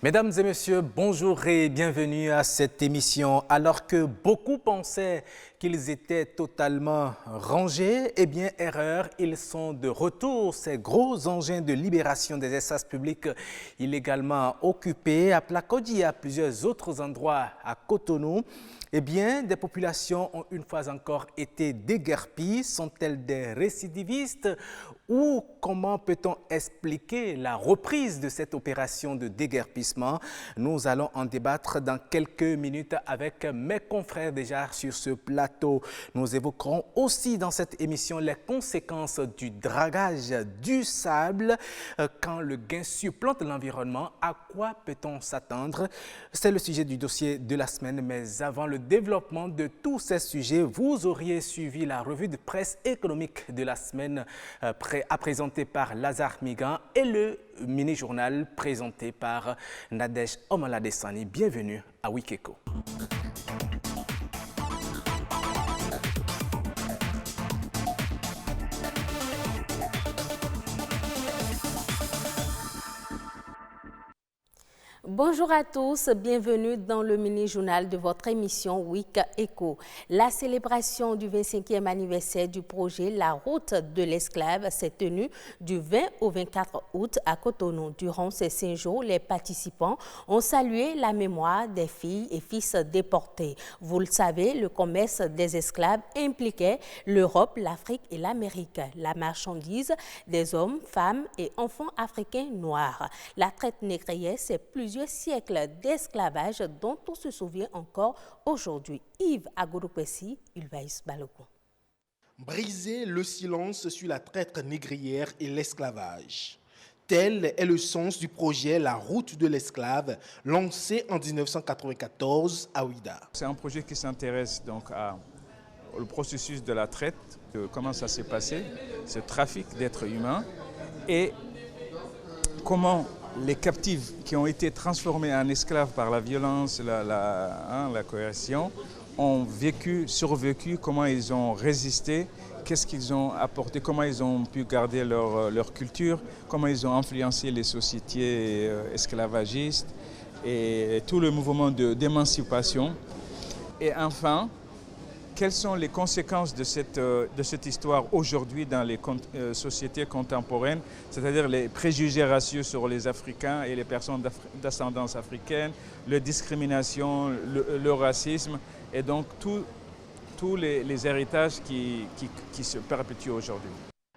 Mesdames et messieurs, bonjour et bienvenue à cette émission. Alors que beaucoup pensaient qu'ils étaient totalement rangés, eh bien, erreur, ils sont de retour. Ces gros engins de libération des espaces publics illégalement occupés à Plakodi et à plusieurs autres endroits à Cotonou. Eh bien, des populations ont une fois encore été déguerpies. Sont-elles des récidivistes ou comment peut-on expliquer la reprise de cette opération de déguerpissement? Nous allons en débattre dans quelques minutes avec mes confrères déjà sur ce plateau. Nous évoquerons aussi dans cette émission les conséquences du dragage du sable. Quand le gain supplante l'environnement, à quoi peut-on s'attendre? C'est le sujet du dossier de la semaine, mais avant le développement de tous ces sujets, vous auriez suivi la revue de presse économique de la semaine présentée par Lazare Migan et le mini-journal présenté par Nadège Omaladessani. Bienvenue à Wikeko. Bonjour à tous, bienvenue dans le mini-journal de votre émission Week Echo. La célébration du 25e anniversaire du projet La Route de l'Esclave s'est tenue du 20 au 24 août à Cotonou. Durant ces 5 jours, les participants ont salué la mémoire des filles et fils déportés. Vous le savez, le commerce des esclaves impliquait l'Europe, l'Afrique et l'Amérique. La marchandise des hommes, femmes et enfants africains noirs. La traite négrière, c'est plusieurs siècles d'esclavage dont on se souvient encore aujourd'hui. Yves Agodoupessi, Ulvaïs Balogun. Briser le silence sur la traite négrière et l'esclavage. Tel est le sens du projet La Route de l'Esclave, lancé en 1994 à Ouida. C'est un projet qui s'intéresse donc au processus de la traite, comment ça s'est passé, ce trafic d'êtres humains et comment les captifs qui ont été transformés en esclaves par la violence, la coercition, ont survécu, comment ils ont résisté, qu'est-ce qu'ils ont apporté, comment ils ont pu garder leur culture, comment ils ont influencé les sociétés esclavagistes et tout le mouvement d'émancipation. Et enfin, quelles sont les conséquences de cette histoire aujourd'hui dans les sociétés contemporaines, c'est-à-dire les préjugés raciaux sur les Africains et les personnes d'ascendance africaine, la discrimination, le racisme et donc tous les héritages qui se perpétuent aujourd'hui.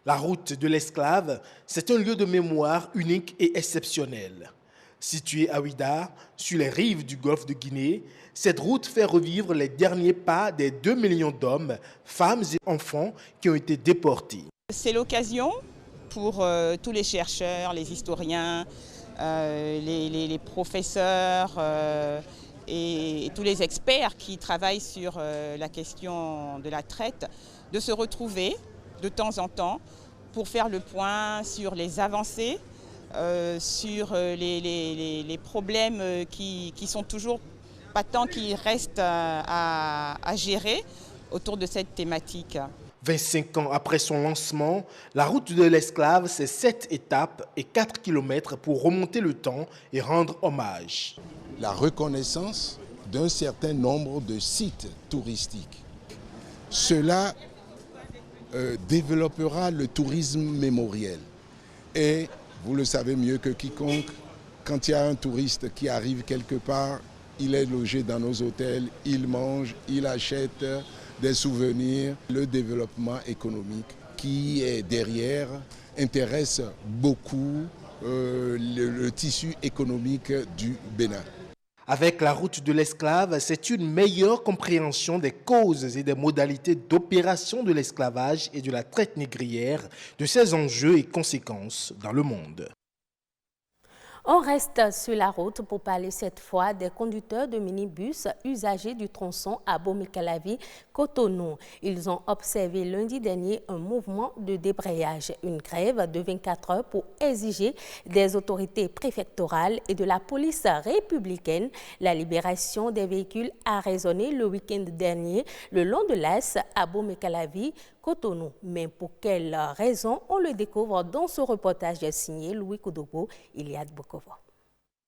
La route de l'esclave, c'est un lieu de mémoire unique et exceptionnel. Située à Ouida, sur les rives du golfe de Guinée, cette route fait revivre les derniers pas des 2 millions d'hommes, femmes et enfants qui ont été déportés. C'est l'occasion pour tous les chercheurs, les historiens, les professeurs et tous les experts qui travaillent sur la question de la traite de se retrouver de temps en temps pour faire le point sur les avancées, sur les problèmes qui sont toujours patents, qui restent à gérer autour de cette thématique. 25 ans après son lancement, la route de l'esclave, c'est 7 étapes et 4 kilomètres pour remonter le temps et rendre hommage. La reconnaissance d'un certain nombre de sites touristiques. Cela développera le tourisme mémoriel. Et vous le savez mieux que quiconque, quand il y a un touriste qui arrive quelque part, il est logé dans nos hôtels, il mange, il achète des souvenirs. Le développement économique qui est derrière intéresse beaucoup le tissu économique du Bénin. Avec la route de l'esclave, c'est une meilleure compréhension des causes et des modalités d'opération de l'esclavage et de la traite négrière, de ses enjeux et conséquences dans le monde. On reste sur la route pour parler cette fois des conducteurs de minibus usagers du tronçon à Bomekalavi, Cotonou. Ils ont observé lundi dernier un mouvement de débrayage, une grève de 24 heures pour exiger des autorités préfectorales et de la police républicaine la libération des véhicules a résonné le week-end dernier le long de l'Est à Bomekalavi, Cotonou. Mais pour quelles raisons, on le découvre dans ce reportage signé Louis Koudogo, Iliad Bokova.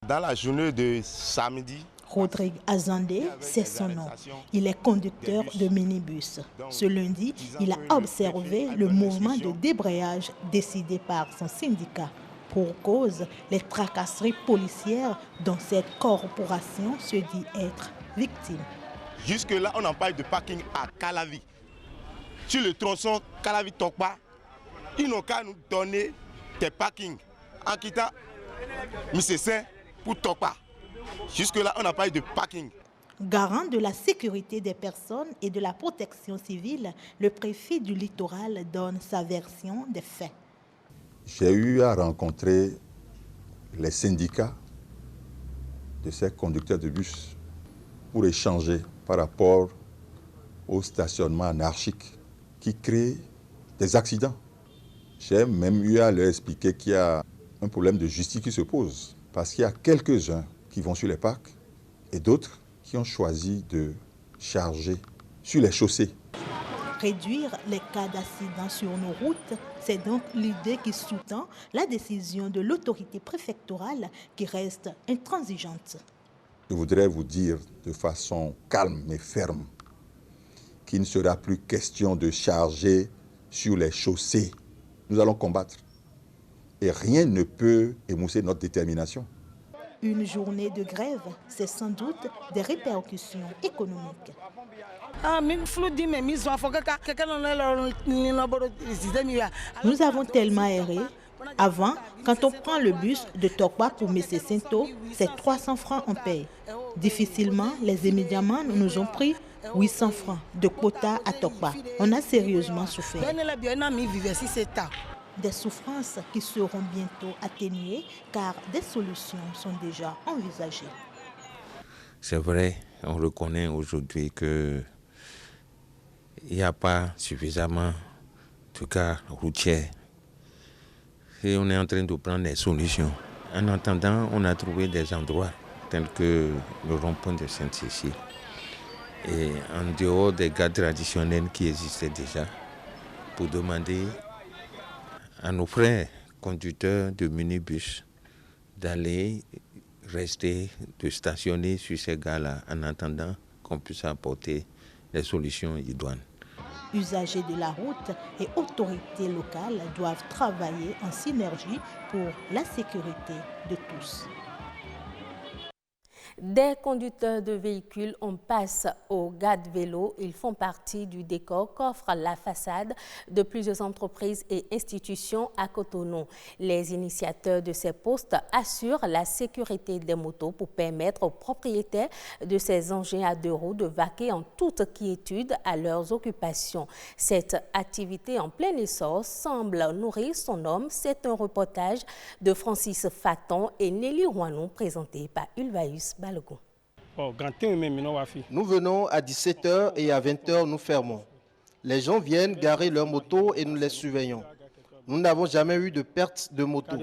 Dans la journée de samedi, Rodrigue Azandé, c'est son nom. Il est conducteur de minibus. Ce lundi, il a observé le mouvement de débrayage décidé par son syndicat. Pour cause, les tracasseries policières dont cette corporation se dit être victime. Jusque-là, on en parle de parking à Calavi. Sur le tronçon Calavi-Tokpa, ils n'ont qu'à nous donner des parkings en quittant Missessin pour Tokpa. Jusque-là, on a parlé de parking. Garant de la sécurité des personnes et de la protection civile, le préfet du littoral donne sa version des faits. J'ai eu à rencontrer les syndicats de ces conducteurs de bus pour échanger par rapport au stationnement anarchique qui crée des accidents. J'ai même eu à leur expliquer qu'il y a un problème de justice qui se pose parce qu'il y a quelques-uns qui vont sur les parcs et d'autres qui ont choisi de charger sur les chaussées. Réduire les cas d'accidents sur nos routes, c'est donc l'idée qui sous-tend la décision de l'autorité préfectorale qui reste intransigeante. Je voudrais vous dire de façon calme et ferme qu'il ne sera plus question de charger sur les chaussées. Nous allons combattre et rien ne peut émousser notre détermination. Une journée de grève, c'est sans doute des répercussions économiques. Nous avons tellement erré. Avant, quand on prend le bus de Tokpa pour Missessinto, c'est 300 francs on paye. Difficilement, les émédiaments nous ont pris 800 francs de quota à Tokpa. On a sérieusement souffert. Des souffrances qui seront bientôt atténuées car des solutions sont déjà envisagées. C'est vrai, on reconnaît aujourd'hui qu'il n'y a pas suffisamment de cas routiers. Et on est en train de prendre des solutions. En attendant, on a trouvé des endroits tels que le rond-point de Sainte-Cécile. Et en dehors des gares traditionnelles qui existaient déjà, pour demander à nos frères conducteurs de minibus d'aller rester, de stationner sur ces gares-là en attendant qu'on puisse apporter les solutions idoines. Usagers de la route et autorités locales doivent travailler en synergie pour la sécurité de tous. Des conducteurs de véhicules, on passe aux garde-vélos. Ils font partie du décor qu'offre la façade de plusieurs entreprises et institutions à Cotonou. Les initiateurs de ces postes assurent la sécurité des motos pour permettre aux propriétaires de ces engins à deux roues de vaquer en toute quiétude à leurs occupations. Cette activité en plein essor semble nourrir son homme. C'est un reportage de Francis Faton et Nelly Rouanou présenté par Ulvaeus Balogun. Nous venons à 17h et à 20h, nous fermons. Les gens viennent garer leurs motos et nous les surveillons. Nous n'avons jamais eu de perte de moto.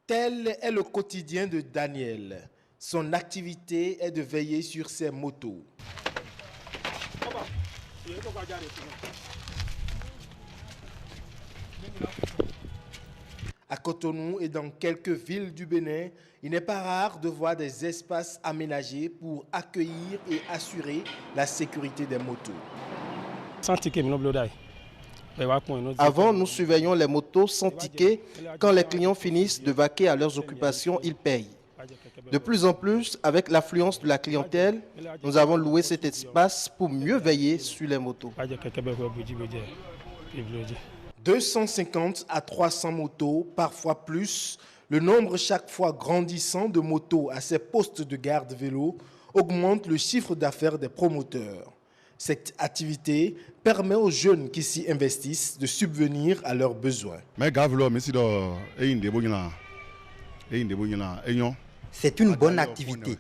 Tel est le quotidien de Daniel. Son activité est de veiller sur ses motos. À Cotonou et dans quelques villes du Bénin, il n'est pas rare de voir des espaces aménagés pour accueillir et assurer la sécurité des motos. Avant, nous surveillions les motos sans ticket. Quand les clients finissent de vaquer à leurs occupations, ils payent. De plus en plus, avec l'affluence de la clientèle, nous avons loué cet espace pour mieux veiller sur les motos. 250 à 300 motos, parfois plus. Le nombre chaque fois grandissant de motos à ces postes de garde vélo augmente le chiffre d'affaires des promoteurs. Cette activité permet aux jeunes qui s'y investissent de subvenir à leurs besoins. C'est une bonne activité.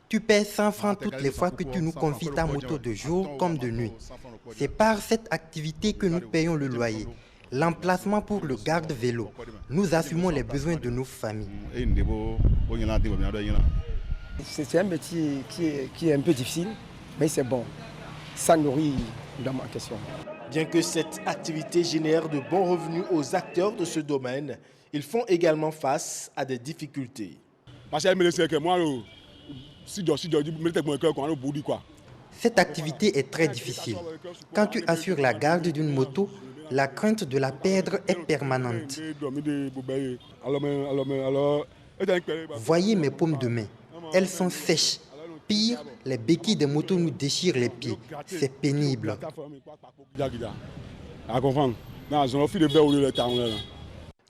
Tu paies 100 francs toutes les fois que tu nous confies ta moto de jour comme de nuit. C'est par cette activité que nous payons le loyer. L'emplacement pour le garde-vélo. Nous assumons les besoins de nos familles. C'est un métier qui est un peu difficile, mais c'est bon. Ça nourrit dans ma question. Bien que cette activité génère de bons revenus aux acteurs de ce domaine, ils font également face à des difficultés. Cette activité est très difficile. Quand tu assures la garde d'une moto, la crainte de la perdre est permanente. Voyez mes paumes de main. Elles sont sèches. Pire, les béquilles des motos nous déchirent les pieds. C'est pénible.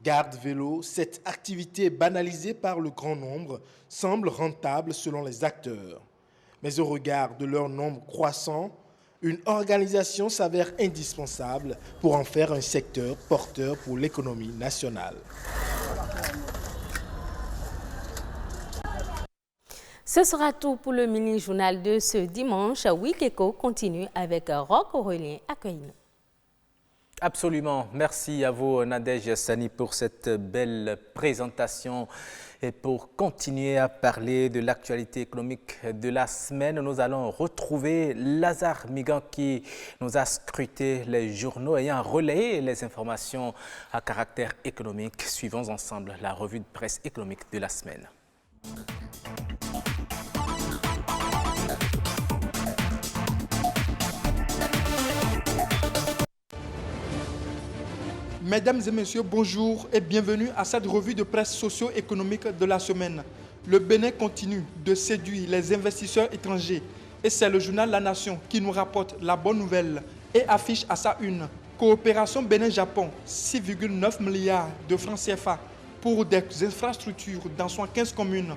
Garde vélo, cette activité banalisée par le grand nombre semble rentable selon les acteurs. Mais au regard de leur nombre croissant, une organisation s'avère indispensable pour en faire un secteur porteur pour l'économie nationale. Ce sera tout pour le mini-journal de ce dimanche. Week Eco continue avec Roch Aurélien. Accueille-nous. Absolument. Merci à vous, Nadège Sani, pour cette belle présentation. Et pour continuer à parler de l'actualité économique de la semaine, nous allons retrouver Lazare Migan qui nous a scruté les journaux ayant relayé les informations à caractère économique. Suivons ensemble la revue de presse économique de la semaine. Mesdames et messieurs, bonjour et bienvenue à cette revue de presse socio-économique de la semaine. Le Bénin continue de séduire les investisseurs étrangers et c'est le journal La Nation qui nous rapporte la bonne nouvelle et affiche à sa une coopération Bénin-Japon, 6,9 milliards de francs CFA pour des infrastructures dans 75 communes.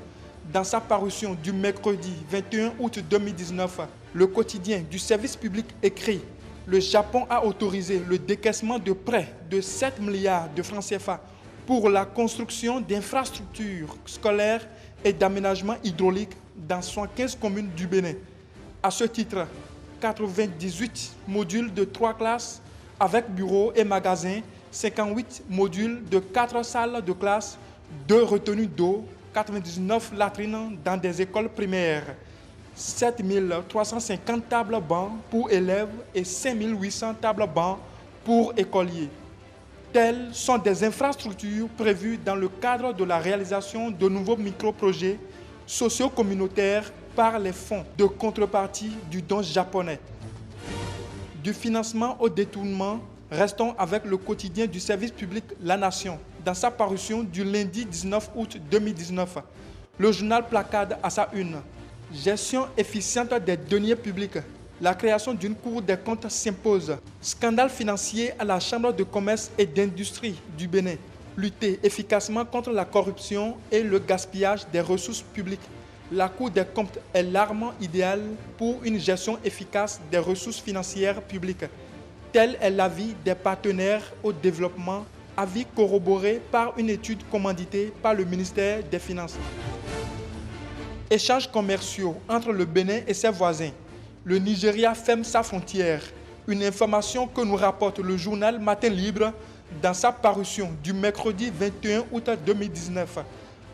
Dans sa parution du mercredi 21 août 2019, le quotidien du service public écrit: le Japon a autorisé le décaissement de près de 7 milliards de francs CFA pour la construction d'infrastructures scolaires et d'aménagements hydrauliques dans 75 communes du Bénin. À ce titre, 98 modules de 3 classes avec bureaux et magasins, 58 modules de 4 salles de classe, 2 retenues d'eau, 99 latrines dans des écoles primaires, 7 350 tables bancs pour élèves et 5 800 tables bancs pour écoliers. Telles sont des infrastructures prévues dans le cadre de la réalisation de nouveaux micro-projets socio-communautaires par les fonds de contrepartie du don japonais. Du financement au détournement, restons avec le quotidien du service public La Nation. Dans sa parution du lundi 19 août 2019, le journal placade à sa une: gestion efficiente des deniers publics. La création d'une cour des comptes s'impose. Scandale financier à la Chambre de commerce et d'industrie du Bénin. Lutter efficacement contre la corruption et le gaspillage des ressources publiques. La Cour des comptes est l'arme idéale pour une gestion efficace des ressources financières publiques. Tel est l'avis des partenaires au développement, avis corroboré par une étude commanditée par le ministère des Finances. Échanges commerciaux entre le Bénin et ses voisins. Le Nigeria ferme sa frontière. Une information que nous rapporte le journal Matin Libre dans sa parution du mercredi 21 août 2019.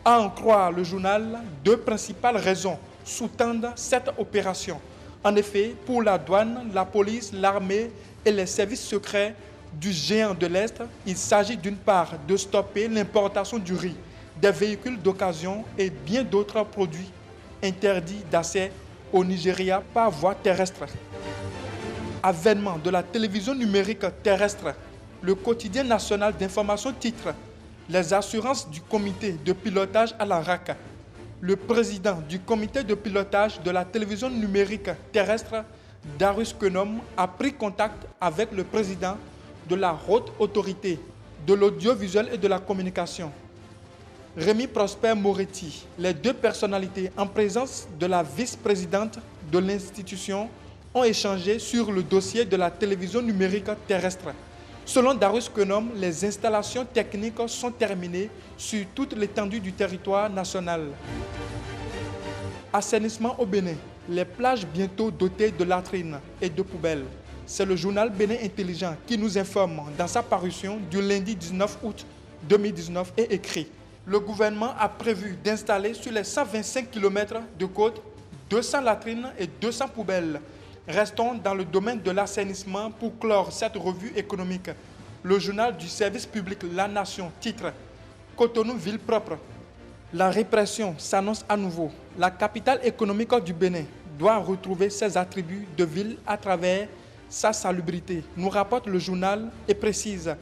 À en croire le journal, 2 principales raisons sous-tendent cette opération. En effet, pour la douane, la police, l'armée et les services secrets du géant de l'Est, il s'agit d'une part de stopper l'importation du riz, des véhicules d'occasion et bien d'autres produits interdits d'accès au Nigeria par voie terrestre. Avènement de la télévision numérique terrestre, le quotidien national d'information titre: les assurances du comité de pilotage à la RAC. Le président du comité de pilotage de la télévision numérique terrestre, Darius Kenom, a pris contact avec le président de la Haute Autorité de l'audiovisuel et de la communication, Rémi Prosper Moretti. Les 2 personnalités, en présence de la vice-présidente de l'institution, ont échangé sur le dossier de la télévision numérique terrestre. Selon Darius Kenom, les installations techniques sont terminées sur toute l'étendue du territoire national. Assainissement au Bénin. Les plages bientôt dotées de latrines et de poubelles. C'est le journal Bénin Intelligent qui nous informe dans sa parution du lundi 19 août 2019 et écrit: le gouvernement a prévu d'installer sur les 125 km de côte 200 latrines et 200 poubelles. Restons dans le domaine de l'assainissement pour clore cette revue économique. Le journal du service public La Nation titre « Cotonou, ville propre ». La répression s'annonce à nouveau. La capitale économique du Bénin doit retrouver ses attributs de ville à travers sa salubrité, nous rapporte le journal et précise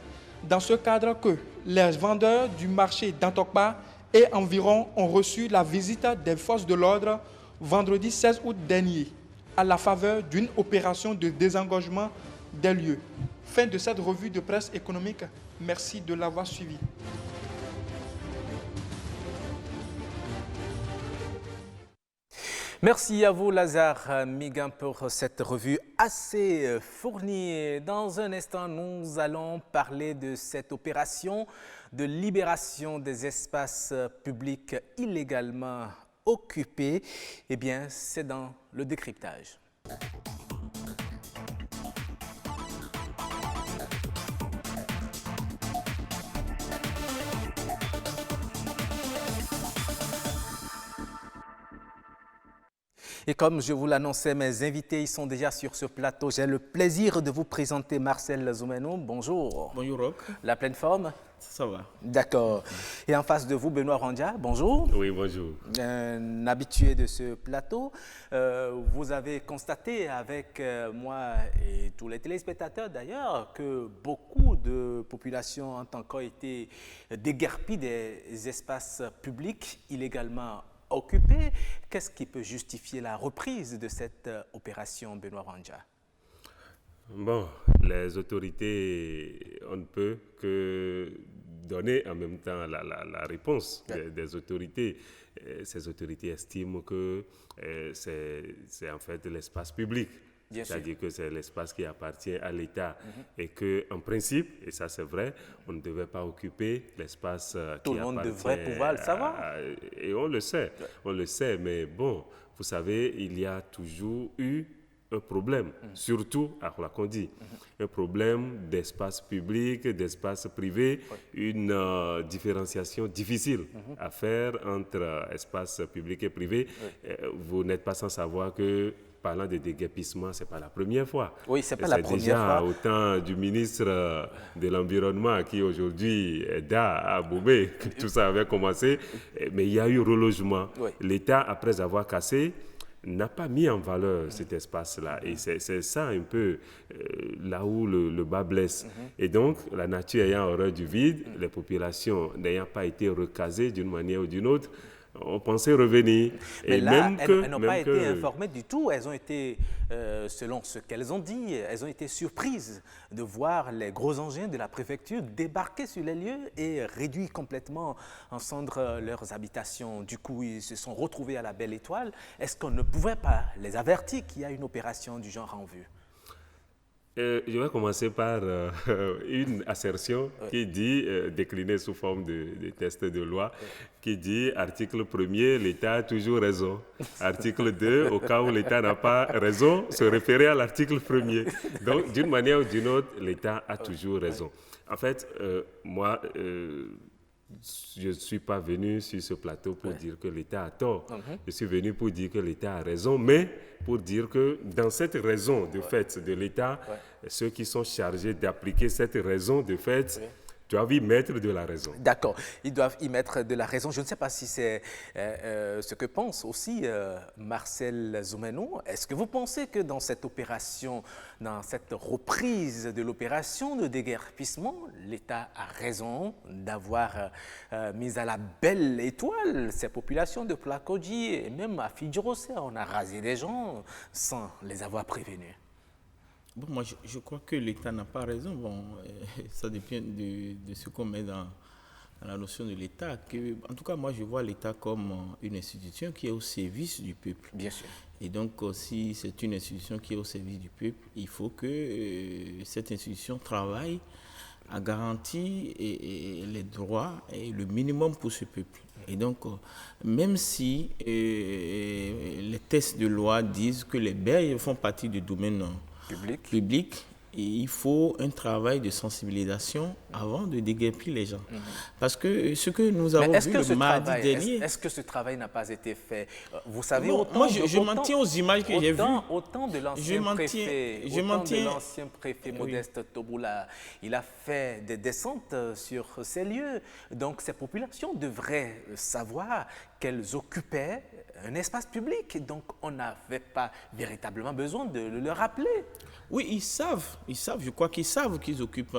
dans ce cadre que les vendeurs du marché d'Antokpa et environ ont reçu la visite des forces de l'ordre vendredi 16 août dernier à la faveur d'une opération de désengorgement des lieux. Fin de cette revue de presse économique. Merci de l'avoir suivi. Merci à vous, Lazare Migan, pour cette revue assez fournie. Dans un instant, nous allons parler de cette opération de libération des espaces publics illégalement occupés. Eh bien, c'est dans le décryptage. Et comme je vous l'annonçais, mes invités ils sont déjà sur ce plateau. J'ai le plaisir de vous présenter Marcel Zoumeno. Bonjour. Bonjour Roch. La pleine forme? Ça va. D'accord. Et en face de vous, Benoît Randia. Bonjour. Oui, bonjour. Un habitué de ce plateau. Vous avez constaté avec moi et tous les téléspectateurs d'ailleurs que beaucoup de populations en tant qu'ont été déguerpies des espaces publics illégalement occupés. Qu'est-ce qui peut justifier la reprise de cette opération, Benoît Randia? Bon, les autorités, on ne peut que donner en même temps la réponse des autorités. Ces autorités estiment que c'est en fait l'espace public. C'est-à-dire que c'est l'espace qui appartient à l'État et qu'en principe, et ça c'est vrai, on ne devait pas occuper l'espace qui appartient. Tout le monde devrait pouvoir le savoir. Et on le sait, mais bon, vous savez, il y a toujours eu un problème, surtout à Roulakondi, un problème d'espace public, d'espace privé, une différenciation difficile à faire entre espace public et privé. Vous n'êtes pas sans savoir que parlant de déguerpissement, ce n'est pas la première fois. Oui, ce n'est pas la première fois. C'est déjà au temps du ministre de l'Environnement qui aujourd'hui est à Boubé que tout ça avait commencé. Mais il y a eu relogement. L'État, après avoir cassé, n'a pas mis en valeur cet espace-là. Et c'est ça un peu là où le bas blesse. Et donc, la nature ayant horreur du vide, les populations n'ayant pas été recasées d'une manière ou d'une autre, on pensait revenir. Mais et là, elles n'ont pas été informées du tout. Elles ont été, selon ce qu'elles ont dit, elles ont été surprises de voir les gros engins de la préfecture débarquer sur les lieux et réduire complètement en cendres leurs habitations. Du coup, ils se sont retrouvés à la Belle Étoile. Est-ce qu'on ne pouvait pas les avertir qu'il y a une opération du genre en vue? Je vais commencer par une assertion qui dit, déclinée sous forme de texte de loi, qui dit, article 1er, l'État a toujours raison. Article 2, au cas où l'État n'a pas raison, se référer à l'article 1er. Donc, d'une manière ou d'une autre, l'État a toujours raison. En fait, moi, je ne suis pas venu sur ce plateau pour dire que l'État a tort. Je suis venu pour dire que l'État a raison, mais pour dire que dans cette raison de fait de l'État, ceux qui sont chargés d'appliquer cette raison de fait doivent y mettre de la raison. D'accord, ils doivent y mettre de la raison. Je ne sais pas si c'est ce que pense aussi Marcel Zoumeno. Est-ce que vous pensez que dans cette opération, dans cette reprise de l'opération de déguerpissement, l'État a raison d'avoir mis à la Belle Étoile ces populations de Plakodji et même à Fidjirosé? On a rasé des gens sans les avoir prévenus. Bon, moi, je crois que l'État n'a pas raison. Bon, ça dépend de ce qu'on met dans la notion de l'État. En tout cas, moi, je vois l'État comme une institution qui est au service du peuple. Bien sûr. Et donc, si c'est une institution qui est au service du peuple, il faut que cette institution travaille à garantir les droits et le minimum pour ce peuple. Et donc, même si les textes de loi disent que les berges font partie du domaine public, Et il faut un travail de sensibilisation avant de déguerpir les gens. Parce que ce que nous avons vu le mardi dernier... Est-ce que ce travail n'a pas été fait? Vous savez, moi, je m'en tiens aux images que j'ai vues. Autant de l'ancien préfet Modeste Toboula, il a fait des descentes sur ces lieux. Donc, ces populations devraient savoir qu'elles occupaient un espace public. Donc, on n'avait pas véritablement besoin de le rappeler. Oui, ils savent, je crois qu'ils savent qu'ils occupent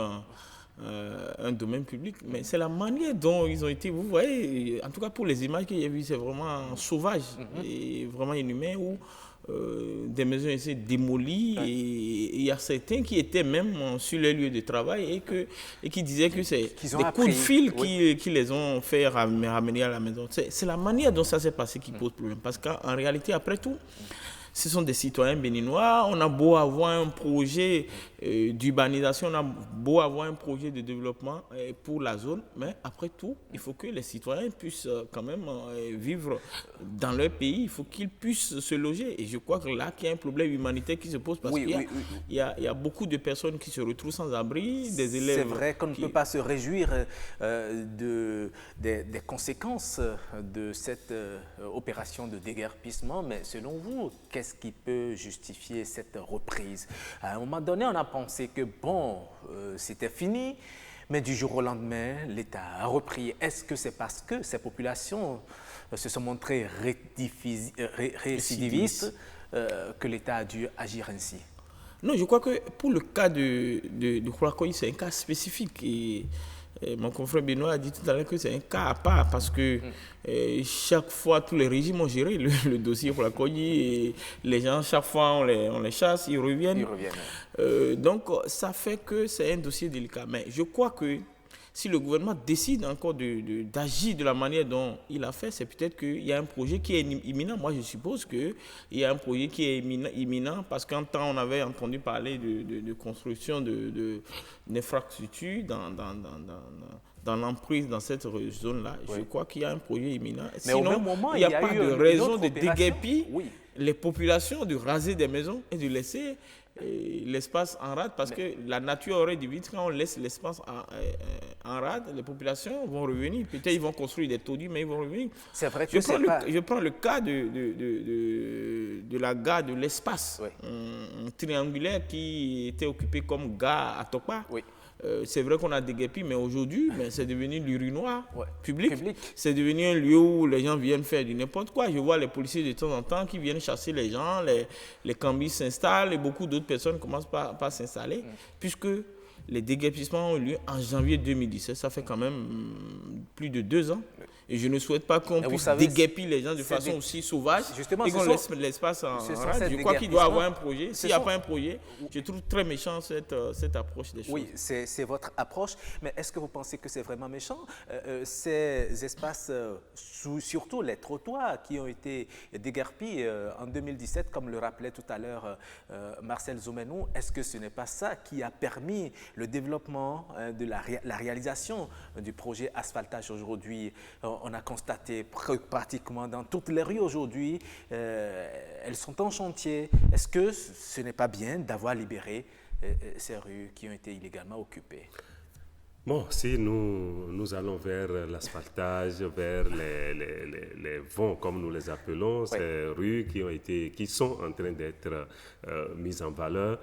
un domaine public, mais c'est la manière dont ils ont été, vous voyez, en tout cas pour les images que j'ai vues, c'est vraiment sauvage et vraiment inhumain, où des maisons étaient démolies et il y a certains qui étaient même sur les lieux de travail et qui disaient que c'est des coups de fil qui les ont fait ramener à la maison. C'est la manière dont ça s'est passé qui pose problème, parce qu'en réalité, après tout, ce sont des citoyens béninois. On a beau avoir un projet d'urbanisation, on a beau avoir un projet de développement pour la zone, mais après tout, il faut que les citoyens puissent quand même vivre dans leur pays. Il faut qu'ils puissent se loger. Et je crois que là, qu'il y a un problème humanitaire qui se pose parce qu'il y a beaucoup de personnes qui se retrouvent sans abri, des élèves... C'est vrai qu'on ne peut pas se réjouir des conséquences de cette opération de déguerpissement, mais selon vous, qu'est-ce qui peut justifier cette reprise? À un moment donné, on a pensé que bon, c'était fini, mais du jour au lendemain, l'État a repris. Est-ce que c'est parce que ces populations se sont montrées récidivistes que l'État a dû agir ainsi? Non, je crois que pour le cas de Khourakoyi, c'est un cas spécifique. Et mon confrère Benoît a dit tout à l'heure que c'est un cas à part parce que chaque fois, tous les régimes ont géré le dossier Khourakoyi et les gens, chaque fois, on les chasse, ils reviennent. Donc, ça fait que c'est un dossier délicat. Mais je crois que si le gouvernement décide encore d'agir de la manière dont il a fait, c'est peut-être qu'il y a un projet qui est imminent. Moi, je suppose qu'il y a un projet qui est imminent parce qu'en temps, on avait entendu parler de construction d'infrastructures dans l'emprise, dans cette zone-là. Je crois qu'il y a un projet imminent. Mais sinon, au même moment, il n'y a pas de raison de déguerpir les populations, de raser des maisons et de laisser l'espace en rade, parce que la nature aurait dit vite, quand on laisse l'espace en rade, les populations vont revenir. Peut-être ils vont construire des taudis, mais ils vont revenir. C'est vrai que je prends le cas de la gare de l'espace, un triangulaire qui était occupé comme gare à Tokpa. C'est vrai qu'on a déguerpi, mais aujourd'hui, c'est devenu l'urinoir public. C'est devenu un lieu où les gens viennent faire du n'importe quoi. Je vois les policiers de temps en temps qui viennent chasser les gens, les cambis s'installent et beaucoup d'autres personnes commencent par s'installer, puisque les déguerpissements ont eu lieu en janvier 2017. Ça fait quand même plus de 2 ans. Et je ne souhaite pas qu'on puisse déguerpir les gens de façon aussi sauvage et qu'on laisse l'espace en rade. Je crois qu'il doit avoir un projet. S'il n'y a pas un projet, je trouve très méchant cette approche des choses. Oui, c'est votre approche. Mais est-ce que vous pensez que c'est vraiment méchant? Ces espaces, surtout les trottoirs qui ont été déguerpis en 2017, comme le rappelait tout à l'heure Marcel Zoumenou, est-ce que ce n'est pas ça qui a permis le développement de la réalisation du projet asphaltage aujourd'hui? On a constaté pratiquement dans toutes les rues aujourd'hui, elles sont en chantier. Est-ce que ce n'est pas bien d'avoir libéré ces rues qui ont été illégalement occupées? Bon, si nous allons vers l'asphaltage, vers les vonds, comme nous les appelons, ces rues qui sont en train d'être mises en valeur,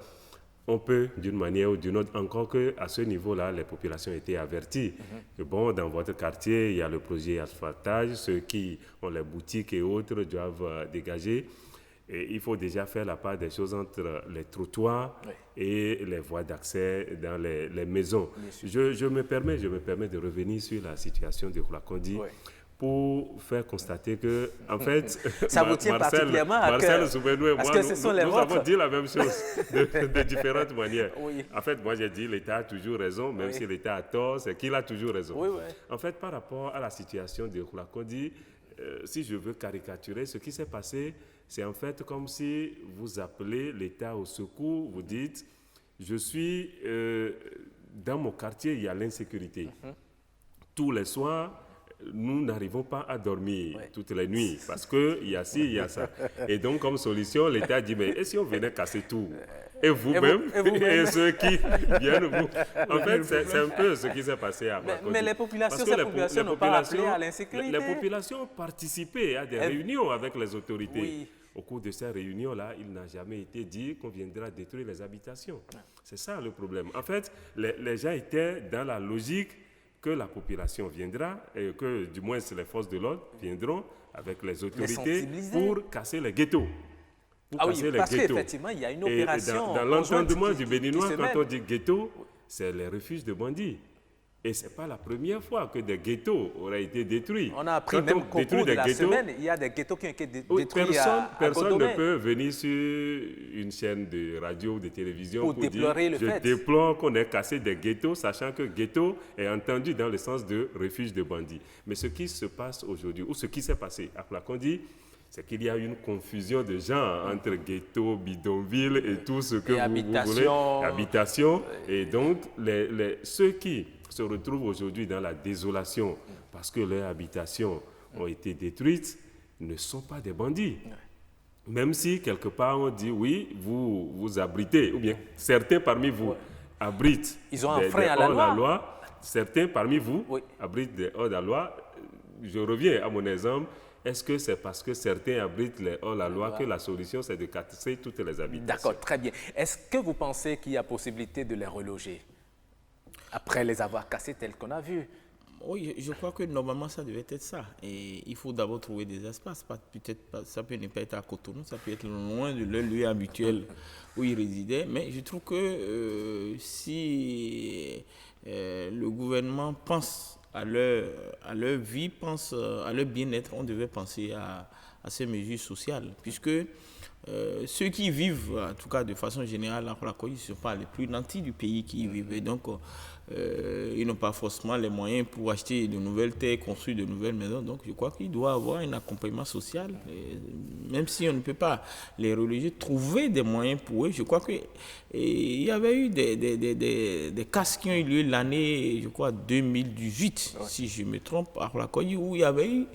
on peut, d'une manière ou d'une autre, encore qu'à ce niveau-là, les populations étaient averties que, bon, dans votre quartier, il y a le projet asphaltage, ceux qui ont les boutiques et autres doivent dégager. Et il faut déjà faire la part des choses entre les trottoirs et les voies d'accès dans les maisons. Je me permets de revenir sur la situation de Khourakoyi. Pour faire constater que, en fait, ça vous tient particulièrement à cœur. Marcel Zoumenou et moi, nous avons dit la même chose de différentes manières. En fait, moi, j'ai dit l'État a toujours raison, même si l'État a tort, c'est qu'il a toujours raison. En fait, par rapport à la situation de Khourakoyi, si je veux caricaturer, ce qui s'est passé, c'est en fait comme si vous appelez l'État au secours, vous dites, je suis dans mon quartier, il y a l'insécurité. Tous les soirs, nous n'arrivons pas à dormir toutes les nuits parce qu'il y a ci, il y a ça. Et donc, comme solution, l'État dit, mais et si on venait casser tout? Et vous-même, et ceux qui viennent vous. En fait, c'est un peu ce qui s'est passé à Makodji. Mais les populations n'ont pas appelé à l'insécurité. Les populations ont participé à des réunions avec les autorités. Oui. Au cours de ces réunions-là, il n'a jamais été dit qu'on viendra détruire les habitations. C'est ça le problème. En fait, les gens étaient dans la logique que la population viendra, et que du moins les forces de l'ordre viendront avec les autorités pour casser les ghettos. Parce qu'effectivement, il y a une opération. Dans l'entendement du Béninois, quand on dit ghetto, c'est les refuges de bandits. Et ce n'est pas la première fois que des ghettos auraient été détruits. On a appris même qu'au cours de la semaine, il y a des ghettos qui ont été détruits Personne ne peut venir sur une chaîne de radio ou de télévision pour déplorer dire je déplore qu'on ait cassé des ghettos, sachant que ghetto est entendu dans le sens de refuge de bandits. Mais ce qui se passe aujourd'hui, ou ce qui s'est passé à Plakondi, c'est qu'il y a une confusion de gens entre ghetto, bidonville et tout ce que vous voulez, habitation. Et donc, ceux qui se retrouvent aujourd'hui dans la désolation parce que leurs habitations ont été détruites ne sont pas des bandits. Même si quelque part on dit oui, vous abritez, ou bien certains parmi vous abritent Ils ont un frein à la loi. Certains parmi vous abritent des hors-la-loi. Je reviens à mon exemple. Est-ce que c'est parce que certains abritent les hors-la-loi que la solution c'est de casser toutes les habitations? D'accord, très bien. Est-ce que vous pensez qu'il y a possibilité de les reloger après les avoir cassés tels qu'on a vu? Oui, je crois que normalement ça devait être ça. Et il faut d'abord trouver des espaces. Peut-être ça peut ne pas être à Cotonou, ça peut être loin de leur lieu habituel où ils résidaient. Mais je trouve que si le gouvernement pense à leur vie, pense à leur bien-être, on devait penser à ces mesures sociales. Puisque ceux qui vivent, en tout cas de façon générale, à Plakondi, ne sont pas les plus nantis du pays qui y vivent. Et donc, ils n'ont pas forcément les moyens pour acheter de nouvelles terres, construire de nouvelles maisons. Donc, je crois qu'il doit y avoir un accompagnement social. Et même si on ne peut pas les reloger, trouver des moyens pour eux. Je crois qu'il y avait eu des casses qui ont eu lieu l'année, je crois, 2018, si je me trompe, à Plakondi, où il y avait eu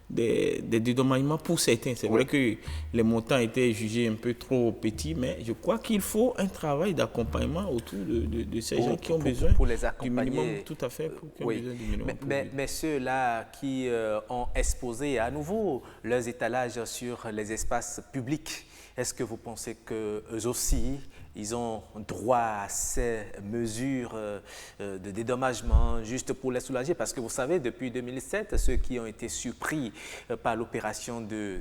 des dédommagements pour certains. C'est vrai que les montants étaient jugés un peu trop petits, mais je crois qu'il faut un travail d'accompagnement autour de ces gens qui ont besoin pour les du minimum, tout à fait, qui ont besoin du minimum. Mais ceux-là qui ont exposé à nouveau leurs étalages sur les espaces publics, est-ce que vous pensez qu'eux aussi, ils ont droit à ces mesures de dédommagement juste pour les soulager? Parce que vous savez, depuis 2007, ceux qui ont été surpris par l'opération de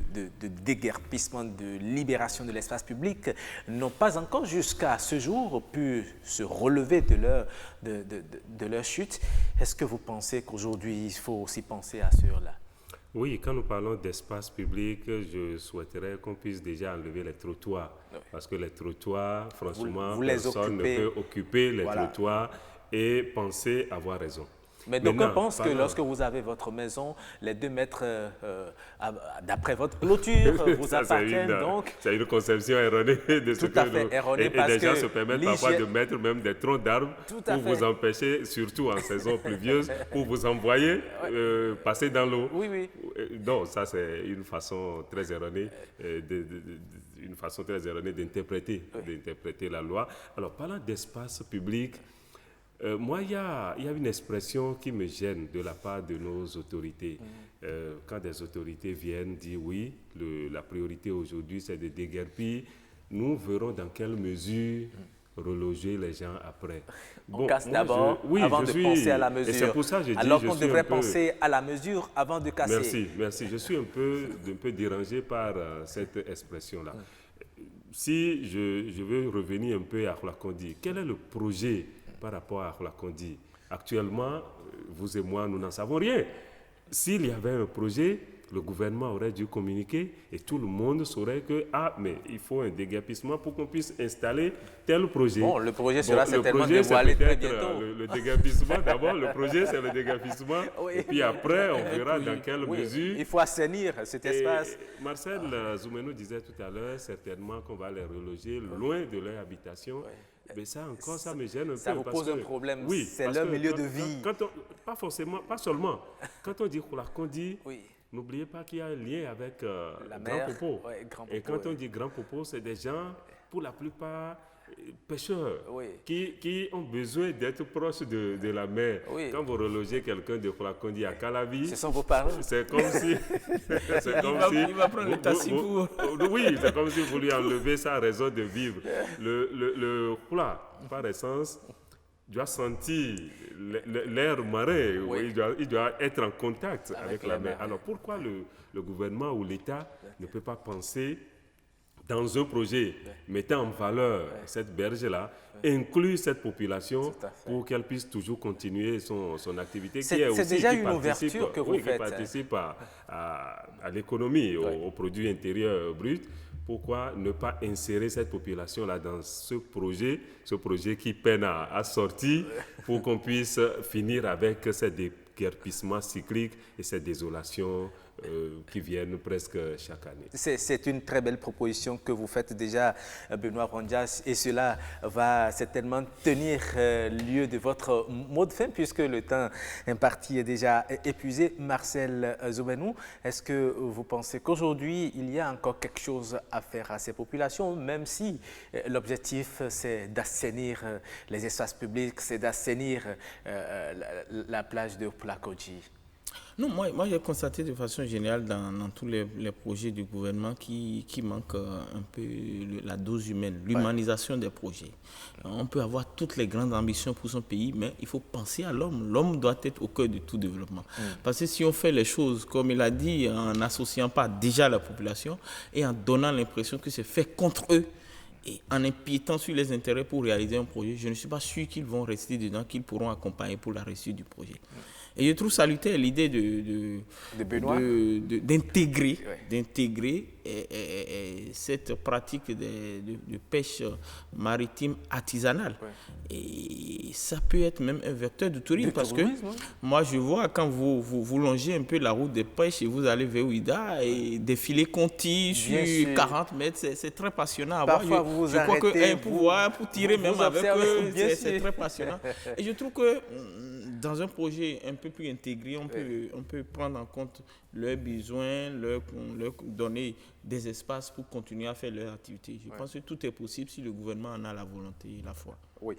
déguerpissement, de libération de l'espace public, n'ont pas encore jusqu'à ce jour pu se relever de leur chute. Est-ce que vous pensez qu'aujourd'hui, il faut aussi penser à ceux-là? Oui, quand nous parlons d'espace public, je souhaiterais qu'on puisse déjà enlever les trottoirs. Parce que les trottoirs, franchement, personne ne peut occuper les trottoirs et penser avoir raison. Mais d'aucuns pensent que lorsque vous avez votre maison, les 2 mètres d'après votre clôture vous appartiennent. C'est une conception erronée de ce que nous... erronée, et des gens se permettent parfois de mettre même des troncs d'arbres pour vous empêcher, surtout en saison pluvieuse, pour vous envoyer passer dans l'eau. Oui. Non, ça c'est une façon très erronée d'interpréter la loi. Alors, parlant d'espace public, moi, il y a une expression qui me gêne de la part de nos autorités. Quand des autorités viennent dire oui, la priorité aujourd'hui c'est de déguerpir, nous verrons dans quelle mesure reloger les gens après. On casse d'abord avant de penser à la mesure. Et c'est pour ça que je dis, alors qu'on devrait penser à la mesure avant de casser. Merci. Je suis un peu dérangé par cette expression-là. Si je veux revenir un peu à Plakondi, quel est le projet par rapport à Plakondi? Actuellement, vous et moi, nous n'en savons rien. S'il y avait un projet, le gouvernement aurait dû communiquer et tout le monde saurait que mais il faut un déguerpissement pour qu'on puisse installer tel projet. Bon, le projet sera certainement dévoilé très bientôt. Le déguerpissement, d'abord, le projet c'est le déguerpissement. Et puis après, on verra dans quelle mesure. Il faut assainir cet espace. Marcel Zoumeno disait tout à l'heure certainement qu'on va les reloger loin de leur habitation. Mais ça encore, ça me gêne un peu. Ça vous pose un problème, oui, c'est leur milieu de vie. Pas forcément, pas seulement. Quand on dit Khoulakondi, n'oubliez pas qu'il y a un lien avec Grand Popo. Et quand on dit Grand Popo, c'est des gens, pour la plupart, pêcheurs qui ont besoin d'être proches de la mer. Quand vous relogez quelqu'un de Khoulakondi à Calavi, ce sont vos parents. C'est comme si il va prendre le tassi pour... Oui, c'est comme si vous lui enlevez sa raison de vivre. Le Khoula, par essence, doit sentir l'air marin, il doit être en contact avec la mer. Alors pourquoi le gouvernement ou l'État ne peut pas penser dans un projet mettant en valeur cette berge-là, inclure cette population pour qu'elle puisse toujours continuer son activité. C'est déjà une ouverture que vous faites. Qui participe à l'économie, au produit intérieur brut. Pourquoi ne pas insérer cette population-là dans ce projet qui peine à sortir pour qu'on puisse finir avec ces déguerpissements cycliques et cette désolation qui viennent presque chaque année. C'est une très belle proposition que vous faites déjà, Benoît Rondias, et cela va certainement tenir lieu de votre mot de fin puisque le temps imparti est déjà épuisé. Marcel Zoumenou, est-ce que vous pensez qu'aujourd'hui, il y a encore quelque chose à faire à ces populations, même si l'objectif, c'est d'assainir les espaces publics, c'est d'assainir la plage de Khoulakondi? Non, moi j'ai constaté de façon générale dans tous les projets du gouvernement qui manque un peu la dose humaine, l'humanisation des projets. On peut avoir toutes les grandes ambitions pour son pays, mais il faut penser à l'homme. L'homme doit être au cœur de tout développement. Parce que si on fait les choses, comme il a dit, en n'associant pas déjà la population et en donnant l'impression que c'est fait contre eux, et en impiétant sur les intérêts pour réaliser un projet, je ne suis pas sûr qu'ils vont rester dedans, qu'ils pourront accompagner pour la réussite du projet. Et je trouve salutaire l'idée d'intégrer cette pratique de pêche maritime artisanale. Et ça peut être même un vecteur de tourisme parce que moi je vois quand vous longez un peu la route de pêche et vous allez vers Ouida et défiler Conti sur 40 mètres, c'est très passionnant à voir. Je crois que pour tirer même avec eux, c'est très passionnant. Et je trouve que dans un projet un peu plus intégré, on peut prendre en compte leurs besoins, leur donner des espaces pour continuer à faire leur activité. Je pense que tout est possible si le gouvernement en a la volonté et la foi. Oui,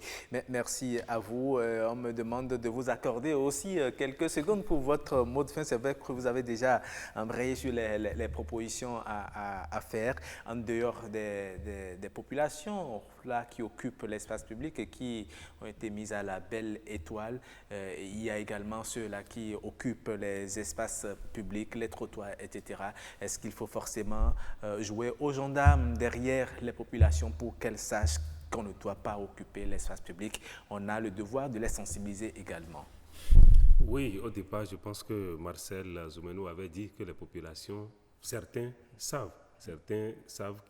merci à vous. On me demande de vous accorder aussi quelques secondes pour votre mot de fin. C'est vrai que vous avez déjà embrayé sur les propositions à faire en dehors des populations là qui occupent l'espace public et qui ont été mises à la belle étoile. Il y a également ceux-là qui occupent les espaces publics, les trottoirs, etc. Est-ce qu'il faut forcément jouer aux gendarmes derrière les populations pour qu'elles sachent qu'on ne doit pas occuper l'espace public? On a le devoir de les sensibiliser également. Oui, au départ, je pense que Marcel Zoumenou avait dit que les populations, certains savent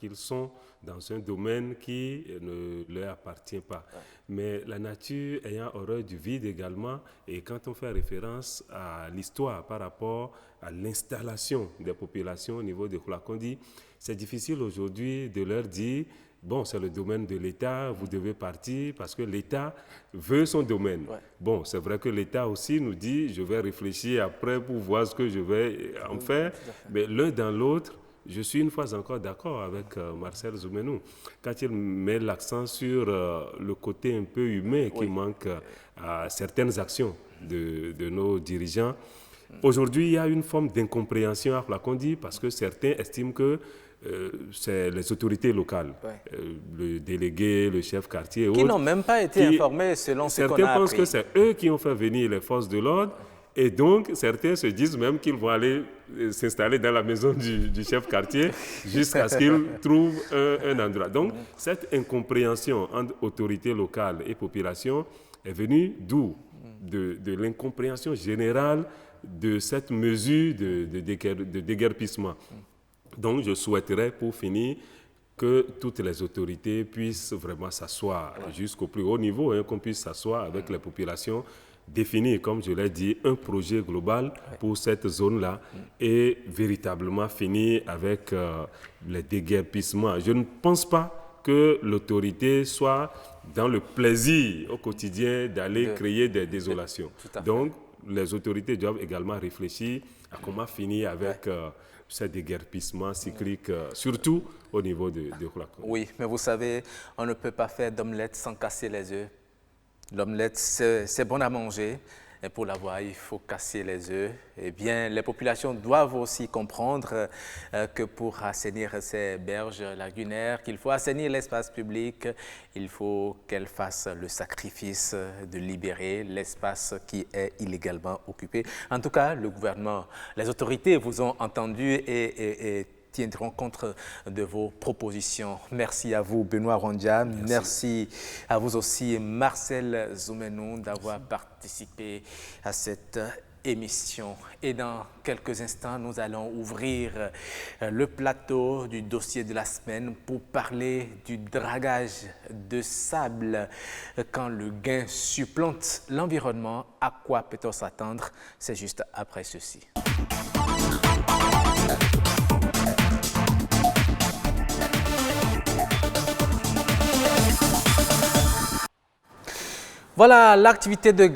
qu'ils sont dans un domaine qui ne leur appartient pas. Mais la nature ayant horreur du vide également, et quand on fait référence à l'histoire par rapport à l'installation des populations au niveau de Khoulakondi, c'est difficile aujourd'hui de leur dire bon, c'est le domaine de l'État, vous devez partir parce que l'État veut son domaine. Bon, c'est vrai que l'État aussi nous dit, je vais réfléchir après pour voir ce que je vais en faire. Mais l'un dans l'autre, je suis une fois encore d'accord avec Marcel Zoumenou quand il met l'accent sur le côté un peu humain qui manque à certaines actions de nos dirigeants. Aujourd'hui, il y a une forme d'incompréhension à Khoulakondi parce que certains estiment que c'est les autorités locales, le délégué, le chef quartier et autres. Qui n'ont même pas été informés selon ce qu'on a appris. Certains pensent que c'est eux qui ont fait venir les forces de l'ordre et donc certains se disent même qu'ils vont aller s'installer dans la maison du chef quartier jusqu'à ce qu'ils trouvent un endroit. Donc cette incompréhension entre autorités locales et population est venue d'où? De l'incompréhension générale de cette mesure de déguerpissement. Donc, je souhaiterais, pour finir, que toutes les autorités puissent vraiment s'asseoir jusqu'au plus haut niveau, qu'on puisse s'asseoir avec les populations, définir, comme je l'ai dit, un projet global pour cette zone-là et véritablement finir avec les déguerpissements. Je ne pense pas que l'autorité soit dans le plaisir au quotidien d'aller créer des désolations. Donc, les autorités doivent également réfléchir à comment finir avec ce déguerpissement cyclique, surtout au niveau de Khoulokhom. Oui, mais vous savez, on ne peut pas faire d'omelette sans casser les œufs. L'omelette, c'est bon à manger. Et pour l'avoir, il faut casser les œufs. Eh bien, les populations doivent aussi comprendre que pour assainir ces berges lagunaires, qu'il faut assainir l'espace public, il faut qu'elles fassent le sacrifice de libérer l'espace qui est illégalement occupé. En tout cas, le gouvernement, les autorités vous ont entendu et tiendront compte de vos propositions. Merci à vous, Benoît Rondia. Merci à vous aussi, Marcel Zoumenou, d'avoir participé à cette émission. Et dans quelques instants, nous allons ouvrir le plateau du dossier de la semaine pour parler du dragage de sable. Quand le gain supplante l'environnement, à quoi peut-on s'attendre? C'est juste après ceci. Voilà, l'activité de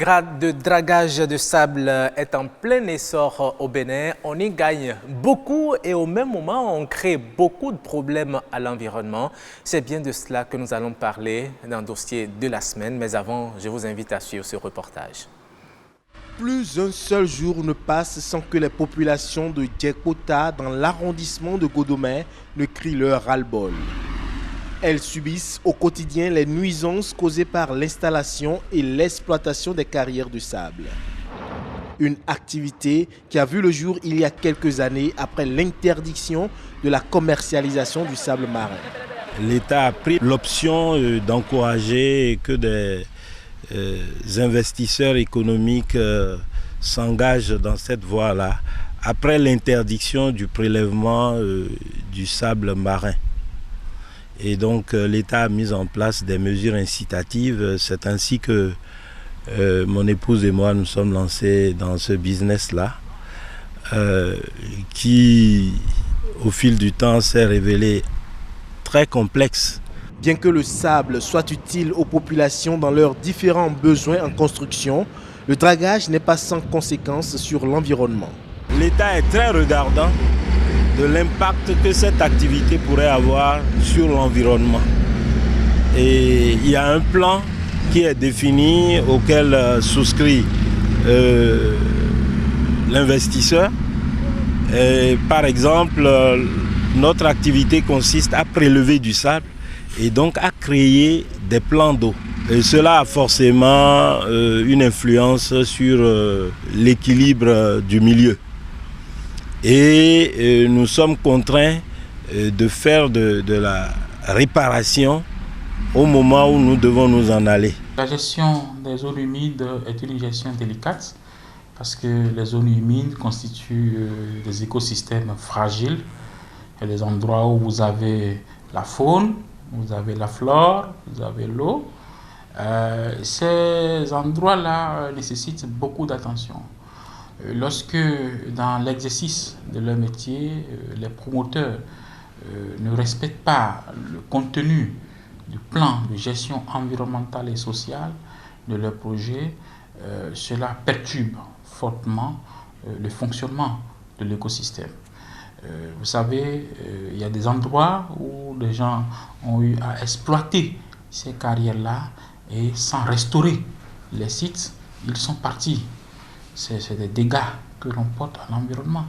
dragage de sable est en plein essor au Bénin. On y gagne beaucoup et au même moment, on crée beaucoup de problèmes à l'environnement. C'est bien de cela que nous allons parler dans le dossier de la semaine. Mais avant, je vous invite à suivre ce reportage. Plus un seul jour ne passe sans que les populations de Djekota, dans l'arrondissement de Godomè, ne crient leur ras-le-bol. Elles subissent au quotidien les nuisances causées par l'installation et l'exploitation des carrières de sable. Une activité qui a vu le jour il y a quelques années après l'interdiction de la commercialisation du sable marin. L'État a pris l'option d'encourager que des investisseurs économiques s'engagent dans cette voie-là après l'interdiction du prélèvement du sable marin. Et donc l'État a mis en place des mesures incitatives. C'est ainsi que mon épouse et moi nous sommes lancés dans ce business-là qui au fil du temps s'est révélé très complexe. Bien que le sable soit utile aux populations dans leurs différents besoins en construction, le dragage n'est pas sans conséquences sur l'environnement. L'État est très regardant de l'impact que cette activité pourrait avoir sur l'environnement. Et il y a un plan qui est défini auquel souscrit l'investisseur. Par exemple, notre activité consiste à prélever du sable et donc à créer des plans d'eau. Et cela a forcément une influence sur l'équilibre du milieu. Et nous sommes contraints de faire de la réparation au moment où nous devons nous en aller. La gestion des zones humides est une gestion délicate parce que les zones humides constituent des écosystèmes fragiles. Il y a des endroits où vous avez la faune, vous avez la flore, vous avez l'eau. Ces endroits-là nécessitent beaucoup d'attention. Lorsque, dans l'exercice de leur métier, les promoteurs ne respectent pas le contenu du plan de gestion environnementale et sociale de leur projet, cela perturbe fortement le fonctionnement de l'écosystème. Vous savez, il y a des endroits où les gens ont eu à exploiter ces carrières-là et sans restaurer les sites, ils sont partis. C'est des dégâts que l'on porte à l'environnement.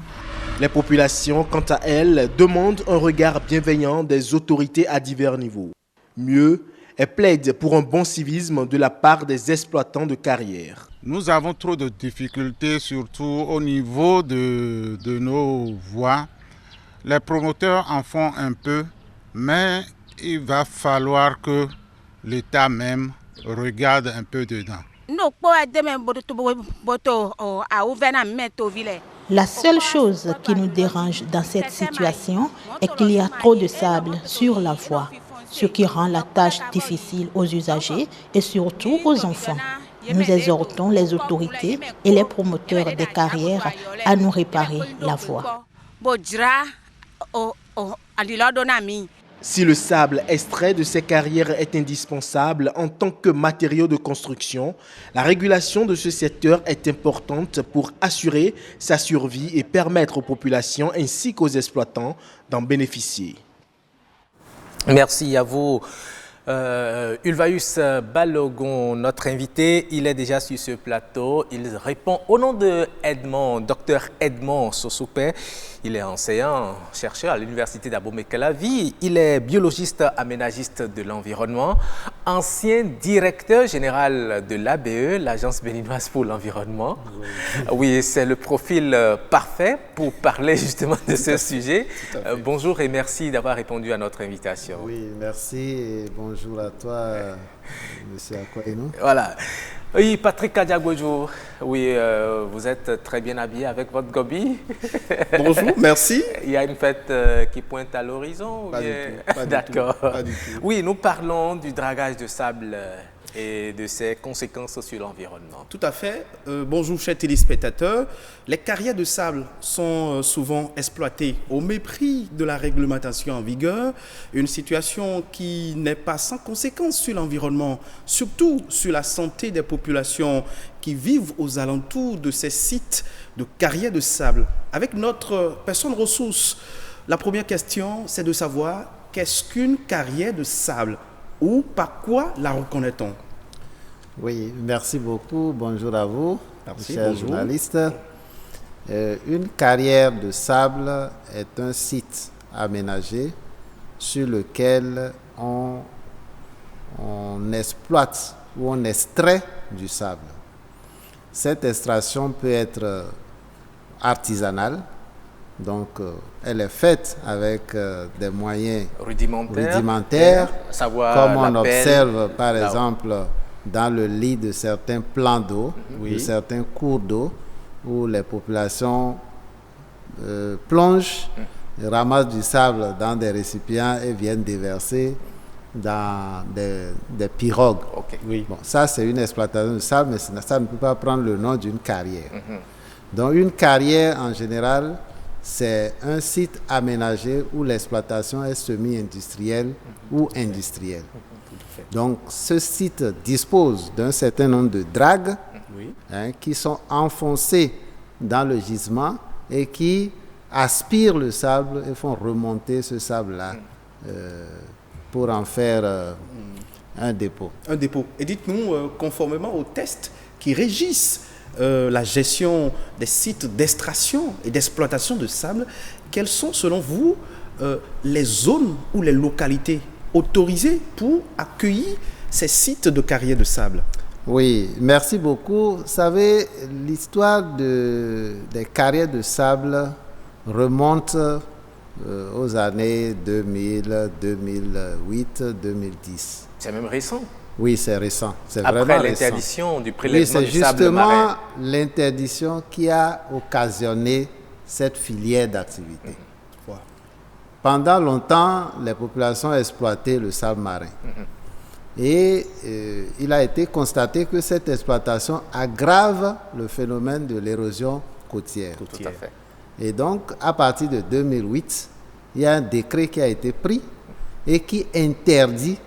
Les populations, quant à elles, demandent un regard bienveillant des autorités à divers niveaux. Mieux, elles plaident pour un bon civisme de la part des exploitants de carrières. Nous avons trop de difficultés, surtout au niveau de nos voies. Les promoteurs en font un peu, mais il va falloir que l'État même regarde un peu dedans. La seule chose qui nous dérange dans cette situation est qu'il y a trop de sable sur la voie, ce qui rend la tâche difficile aux usagers et surtout aux enfants. Nous exhortons les autorités et les promoteurs des carrières à nous réparer la voie. Si le sable extrait de ces carrières est indispensable en tant que matériau de construction, la régulation de ce secteur est importante pour assurer sa survie et permettre aux populations ainsi qu'aux exploitants d'en bénéficier. Merci à vous. Ulvaeus Balogun, notre invité, il est déjà sur ce plateau. Il répond au nom de Edmond, Dr Edmond Sossoupé. Il est enseignant, chercheur à l'université d'Abomey-Calavi. Il est biologiste aménagiste de l'environnement, ancien directeur général de l'ABE, l'Agence béninoise pour l'environnement. Oui, c'est le profil parfait pour parler justement de ce sujet. Bonjour et merci d'avoir répondu à notre invitation. Oui, merci et bonjour à toi, monsieur Akwaino. Voilà. Oui, Patrick Kadiagojo, oui, vous êtes très bien habillé avec votre gobi. Bonjour, merci. Il y a une fête qui pointe à l'horizon. Pas du tout. D'accord. Pas du tout. Oui, nous parlons du dragage de sable et de ses conséquences sur l'environnement. Tout à fait. Bonjour, chers téléspectateurs. Les carrières de sable sont souvent exploitées au mépris de la réglementation en vigueur, une situation qui n'est pas sans conséquences sur l'environnement, surtout sur la santé des populations qui vivent aux alentours de ces sites de carrières de sable. Avec notre personne ressource, la première question, c'est de savoir qu'est-ce qu'une carrière de sable ou par quoi la reconnaît-on? Oui, merci beaucoup. Bonjour à vous, merci, chers journalistes. Une carrière de sable est un site aménagé sur lequel on exploite ou on extrait du sable. Cette extraction peut être artisanale, donc elle est faite avec des moyens rudimentaires comme on observe par exemple dans le lit de certains plans d'eau, de certains cours d'eau, où les populations plongent, ramassent du sable dans des récipients et viennent déverser dans des pirogues. Bon, ça, c'est une exploitation de sable, mais ça ne peut pas prendre le nom d'une carrière. Donc, une carrière, en général, c'est un site aménagé où l'exploitation est semi-industrielle ou industrielle. Donc, ce site dispose d'un certain nombre de dragues qui sont enfoncées dans le gisement et qui aspirent le sable et font remonter ce sable-là pour en faire un dépôt. Un dépôt. Et dites-nous, conformément aux tests qui régissent la gestion des sites d'extraction et d'exploitation de sable, quelles sont selon vous les zones ou les localités autorisées pour accueillir ces sites de carrières de sable? Oui, merci beaucoup. Vous savez, l'histoire des carrières de sable remonte aux années 2000, 2008, 2010. C'est même récent. Oui, c'est récent. C'est après vraiment l'interdiction du prélèvement du sable marin. C'est justement l'interdiction qui a occasionné cette filière d'activité. Pendant longtemps, les populations exploitaient le sable marin. Et il a été constaté que cette exploitation aggrave le phénomène de l'érosion côtière. Tout à fait. Et donc, à partir de 2008, il y a un décret qui a été pris et qui interdit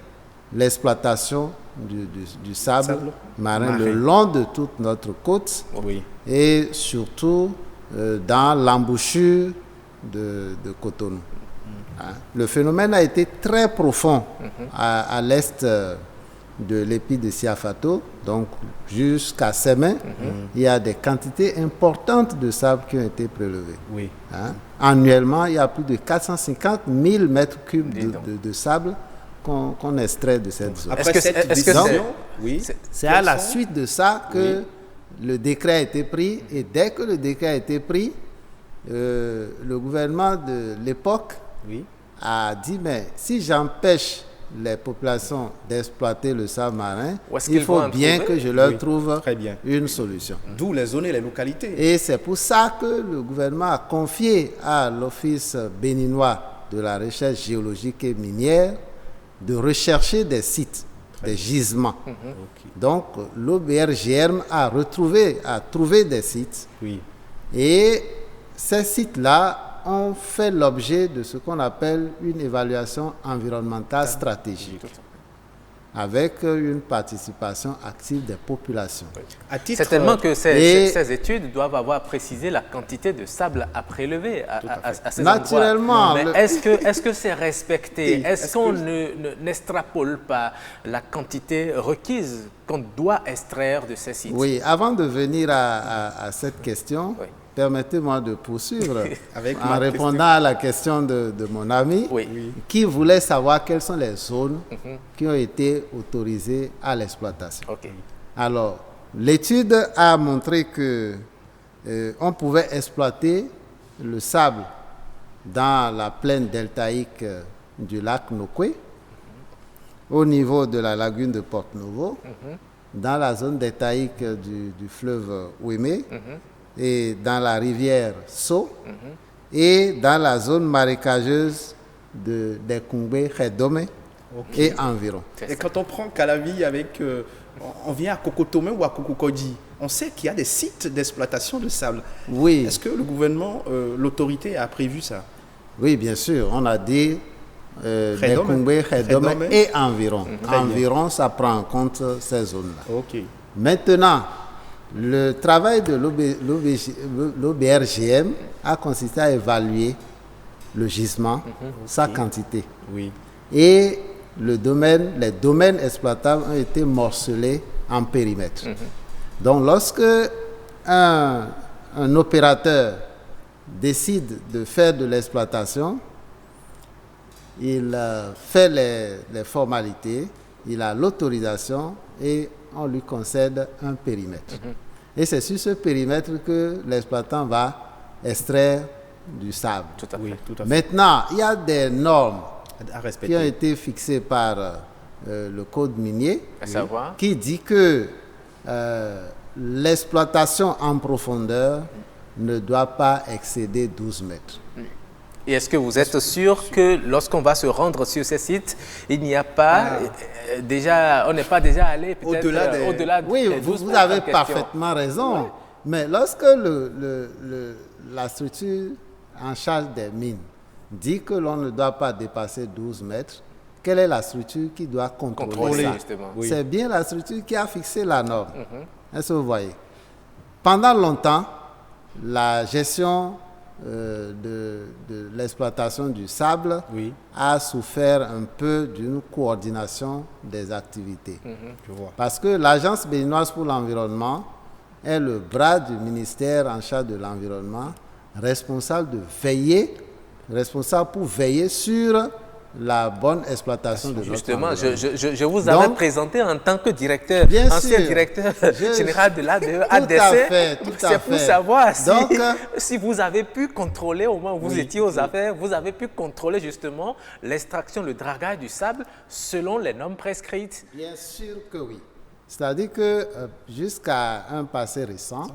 l'exploitation du sable marin le long de toute notre côte et surtout dans l'embouchure de Cotonou. Le phénomène a été très profond à l'est de l'épi de Siafato, donc jusqu'à Sémin, il y a des quantités importantes de sable qui ont été prélevées. Annuellement, il y a plus de 450 000 mètres cubes de sable qu'on extrait de cette zone. C'est à la suite de ça que le décret a été pris, et dès que le décret a été pris, le gouvernement de l'époque a dit, mais si j'empêche les populations d'exploiter le sable marin, il faut bien que je leur trouve une solution. D'où les zones et les localités. Et c'est pour ça que le gouvernement a confié à l'Office béninois de la recherche géologique et minière de rechercher des sites, des gisements. Donc l'OBRGM a trouvé des sites. Et ces sites-là ont fait l'objet de ce qu'on appelle une évaluation environnementale stratégique, avec une participation active des populations. Certainement que ces études doivent avoir précisé la quantité de sable à prélever à ces naturellement, endroits. Mais est-ce que c'est respecté? Est-ce qu'on n'extrapole pas la quantité requise qu'on doit extraire de ces sites? Oui, avant de venir à cette question, permettez-moi de poursuivre en répondant à la question de mon ami qui voulait savoir quelles sont les zones qui ont été autorisées à l'exploitation. Alors, l'étude a montré que on pouvait exploiter le sable dans la plaine deltaïque du lac Nokwe, au niveau de la lagune de Porto-Novo, dans la zone deltaïque du fleuve Ouémé, et dans la rivière So, et dans la zone marécageuse des Koumbé, Khédomé et environ. Et quand on prend Calavi avec, on vient à Kokotomé ou à Kokokodji, on sait qu'il y a des sites d'exploitation de sable. Oui. Est-ce que le gouvernement, l'autorité a prévu ça? Oui, bien sûr. On a dit des Koumbé, Khédomé et environ. Environ, ça prend en compte ces zones-là. Maintenant, le travail de l'OBRGM a consisté à évaluer le gisement, sa quantité. Et les domaines exploitables ont été morcelés en périmètre. Donc, lorsque un opérateur décide de faire de l'exploitation, il fait les formalités, il a l'autorisation et on lui concède un périmètre. Et c'est sur ce périmètre que l'exploitant va extraire du sable. Maintenant, il y a des normes qui ont été fixées par le code minier qui dit que l'exploitation en profondeur ne doit pas excéder 12 mètres. Et est-ce que vous êtes sûr que lorsqu'on va se rendre sur ces sites, il n'y a pas déjà, on n'est pas déjà allé peut-être au-delà de oui, vous avez parfaitement raison. Mais lorsque la structure en charge des mines dit que l'on ne doit pas dépasser 12 mètres, quelle est la structure qui doit contrôler ça? C'est bien la structure qui a fixé la norme. Est-ce que vous voyez? Pendant longtemps, la gestion de l'exploitation du sable a souffert un peu d'une coordination des activités. Parce que l'Agence béninoise pour l'environnement est le bras du ministère en charge de l'environnement, responsable pour veiller sur la bonne exploitation de notre environnement. Je vous avais présenté en tant que directeur, ancien directeur général de l'ADC. C'est pour savoir si vous avez pu contrôler, au moment où vous étiez aux affaires, vous avez pu contrôler justement l'extraction, le dragage du sable selon les normes prescrites. Bien sûr que oui. C'est-à-dire que jusqu'à un passé récent,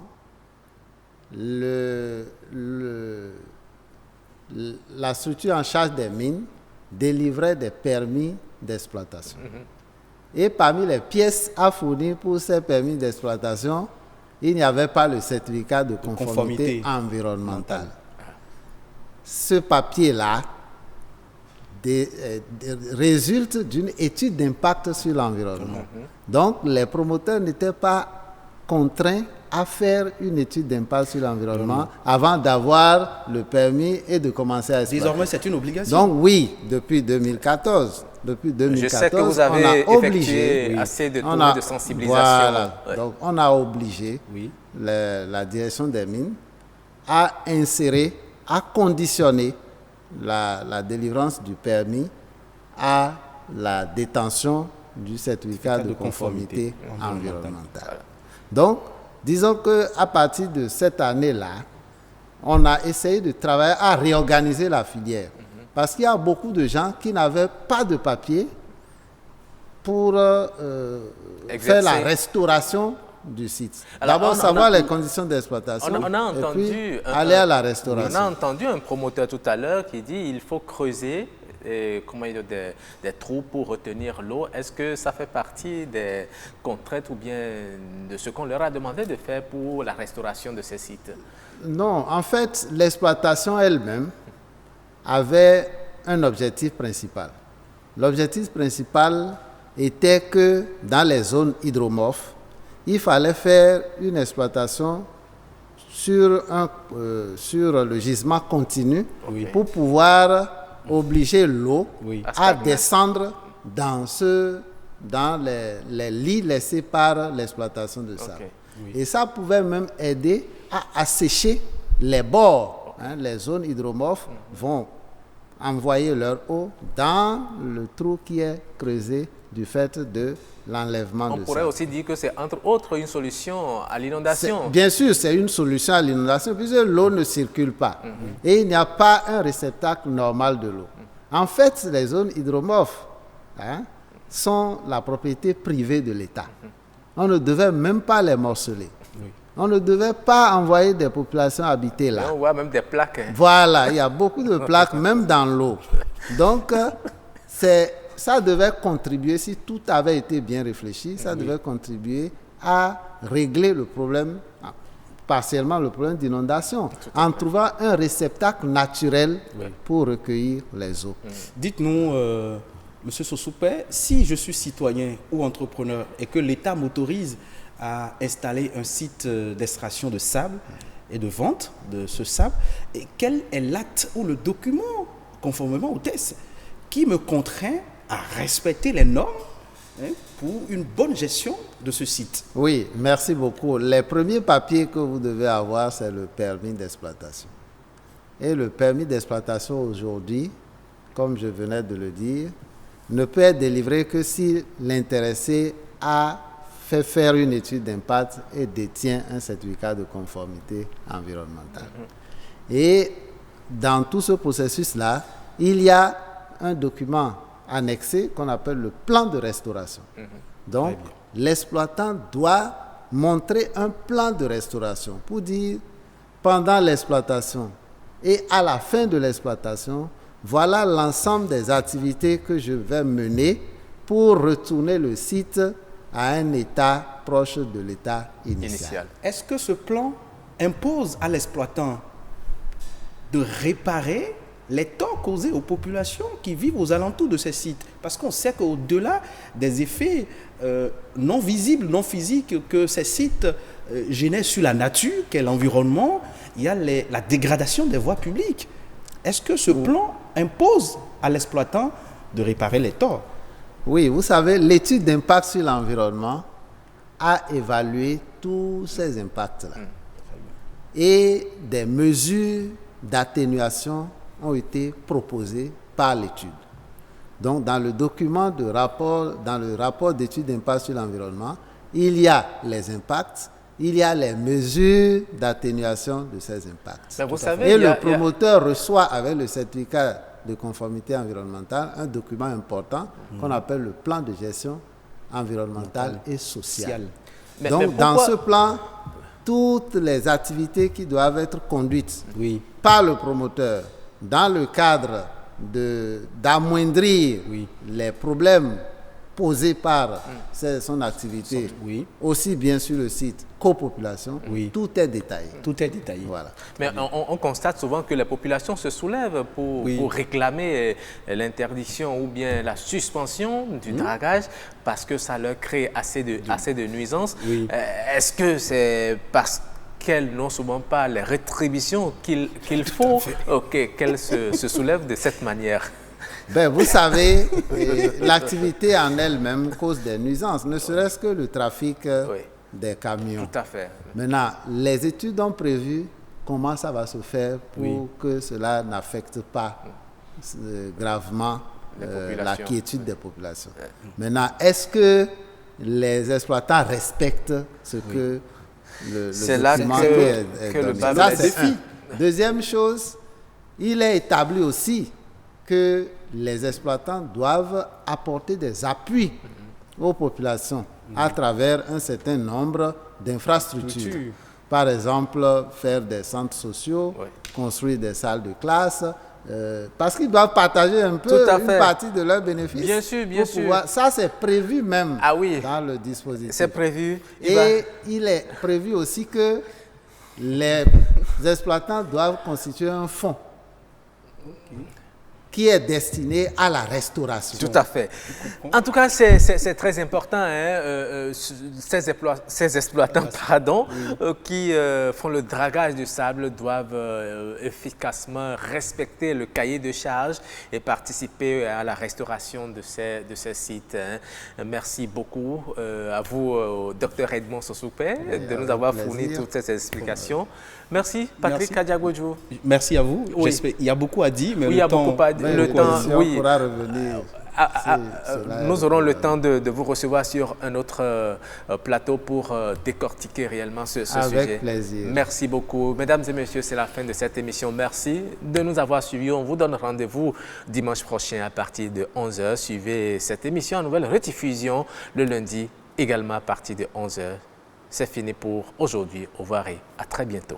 la structure en charge des mines délivrait des permis d'exploitation. Et parmi les pièces à fournir pour ces permis d'exploitation, il n'y avait pas le certificat de conformité environnementale. Ce papier-là résulte d'une étude d'impact sur l'environnement. Donc, les promoteurs n'étaient pas contraints à faire une étude d'impact sur l'environnement avant d'avoir le permis et de commencer à exploiter. Désormais, c'est une obligation. Donc oui, depuis 2014, je sais que vous avez effectué assez de tours de sensibilisation. Voilà. Donc on a obligé la direction des mines à insérer, à conditionner la délivrance du permis à la détention du certificat de conformité environnementale. Donc, disons qu'à partir de cette année-là, on a essayé de travailler à réorganiser la filière. Parce qu'il y a beaucoup de gens qui n'avaient pas de papier pour faire la restauration du site. D'abord, savoir les conditions d'exploitation et puis aller à la restauration. On a entendu un promoteur tout à l'heure qui dit qu'il faut creuser des trous pour retenir l'eau. Est-ce que ça fait partie des contraintes ou bien de ce qu'on leur a demandé de faire pour la restauration de ces sites? Non, en fait, l'exploitation elle-même avait un objectif principal. L'objectif principal était que dans les zones hydromorphes, il fallait faire une exploitation sur le gisement continu pour pouvoir obliger l'eau à descendre dans les lits laissés par l'exploitation de sable. Et ça pouvait même aider à assécher les bords. Les zones hydromorphes vont envoyer leur eau dans le trou qui est creusé du fait de l'enlèvement de sable. On pourrait aussi dire que c'est entre autres une solution à l'inondation. Bien sûr, c'est une solution à l'inondation puisque l'eau ne circule pas. Et il n'y a pas un réceptacle normal de l'eau. En fait, les zones hydromorphes sont la propriété privée de l'État. On ne devait même pas les morceler. On ne devait pas envoyer des populations habiter là. On voit même des plaques. Voilà, il y a beaucoup de plaques, même dans l'eau. Donc, ça devait contribuer, si tout avait été bien réfléchi, ça devait contribuer à régler le problème, partiellement le problème d'inondation, en trouvant un réceptacle naturel pour recueillir les eaux. Dites-nous, Monsieur Sosoupé, si je suis citoyen ou entrepreneur et que l'État m'autorise à installer un site d'extraction de sable et de vente de ce sable, et quel est l'acte ou le document, conformément au test, qui me contraint à respecter les normes pour une bonne gestion de ce site? Oui, merci beaucoup. Les premiers papiers que vous devez avoir, c'est le permis d'exploitation. Et le permis d'exploitation aujourd'hui, comme je venais de le dire, ne peut être délivré que si l'intéressé a fait faire une étude d'impact et détient un certificat de conformité environnementale. Et dans tout ce processus-là, il y a un document annexé qu'on appelle le plan de restauration. Donc, l'exploitant doit montrer un plan de restauration pour dire, pendant l'exploitation et à la fin de l'exploitation, voilà l'ensemble des activités que je vais mener pour retourner le site à un état proche de l'état initial. Est-ce que ce plan impose à l'exploitant de réparer les torts causés aux populations qui vivent aux alentours de ces sites? Parce qu'on sait qu'au-delà des effets non visibles, non physiques que ces sites génèrent sur la nature, qu'est l'environnement, il y a la dégradation des voies publiques. Est-ce que ce plan impose à l'exploitant de réparer les torts? Oui, vous savez, l'étude d'impact sur l'environnement a évalué tous ces impacts-là. Et des mesures d'atténuation ont été proposées par l'étude. Donc, dans le document de rapport, dans le rapport d'étude d'impact sur l'environnement, il y a les impacts, il y a les mesures d'atténuation de ces impacts. Mais vous savez, et le promoteur reçoit avec le certificat de conformité environnementale un document important qu'on appelle le plan de gestion environnementale et sociale. Donc, dans ce plan, toutes les activités qui doivent être conduites par le promoteur dans le cadre d'amoindrir les problèmes posés par son activité, aussi bien sur le site qu'aux populations, tout est détaillé. Tout est détaillé. Voilà. Mais on constate souvent que les populations se soulèvent pour réclamer l'interdiction ou bien la suspension du dragage parce que ça leur crée assez de nuisances. Est-ce que c'est parce qu'elles n'ont souvent pas les rétributions qu'il faut qu'elles se soulèvent de cette manière? Ben, vous savez, l'activité en elle-même cause des nuisances, ne serait-ce que le trafic des camions. Tout à fait. Maintenant, les études ont prévu comment ça va se faire pour que cela n'affecte pas gravement la quiétude des populations. Maintenant, est-ce que les exploitants respectent ce que le document que le ballon défi. Deuxième chose, il est établi aussi que les exploitants doivent apporter des appuis aux populations à travers un certain nombre d'infrastructures. Par exemple, faire des centres sociaux, construire des salles de classe, parce qu'ils doivent partager un peu une partie de leurs bénéfices. Bien sûr, bien sûr. Ça, c'est prévu même dans le dispositif. C'est prévu. Et il est prévu aussi que les exploitants doivent constituer un fonds qui est destiné à la restauration. Tout à fait. En tout cas, c'est très important. Hein, ces exploitants qui font le dragage du sable doivent efficacement respecter le cahier de charge et participer à la restauration de ces sites. Hein. Merci beaucoup à vous, Dr Edmond Sosoupé, de nous avoir fourni toutes ces explications. Merci, Patrick Kadiagodjo. Merci à vous. Il y a beaucoup à dire, mais oui, le temps, oui. pourra revenir. Nous aurons le temps de vous recevoir sur un autre plateau pour décortiquer réellement ce sujet. Avec plaisir. Merci beaucoup. Mesdames et messieurs, c'est la fin de cette émission. Merci de nous avoir suivis. On vous donne rendez-vous dimanche prochain à partir de 11h. Suivez cette émission en nouvelle rediffusion le lundi, également à partir de 11h. C'est fini pour aujourd'hui. Au revoir et à très bientôt.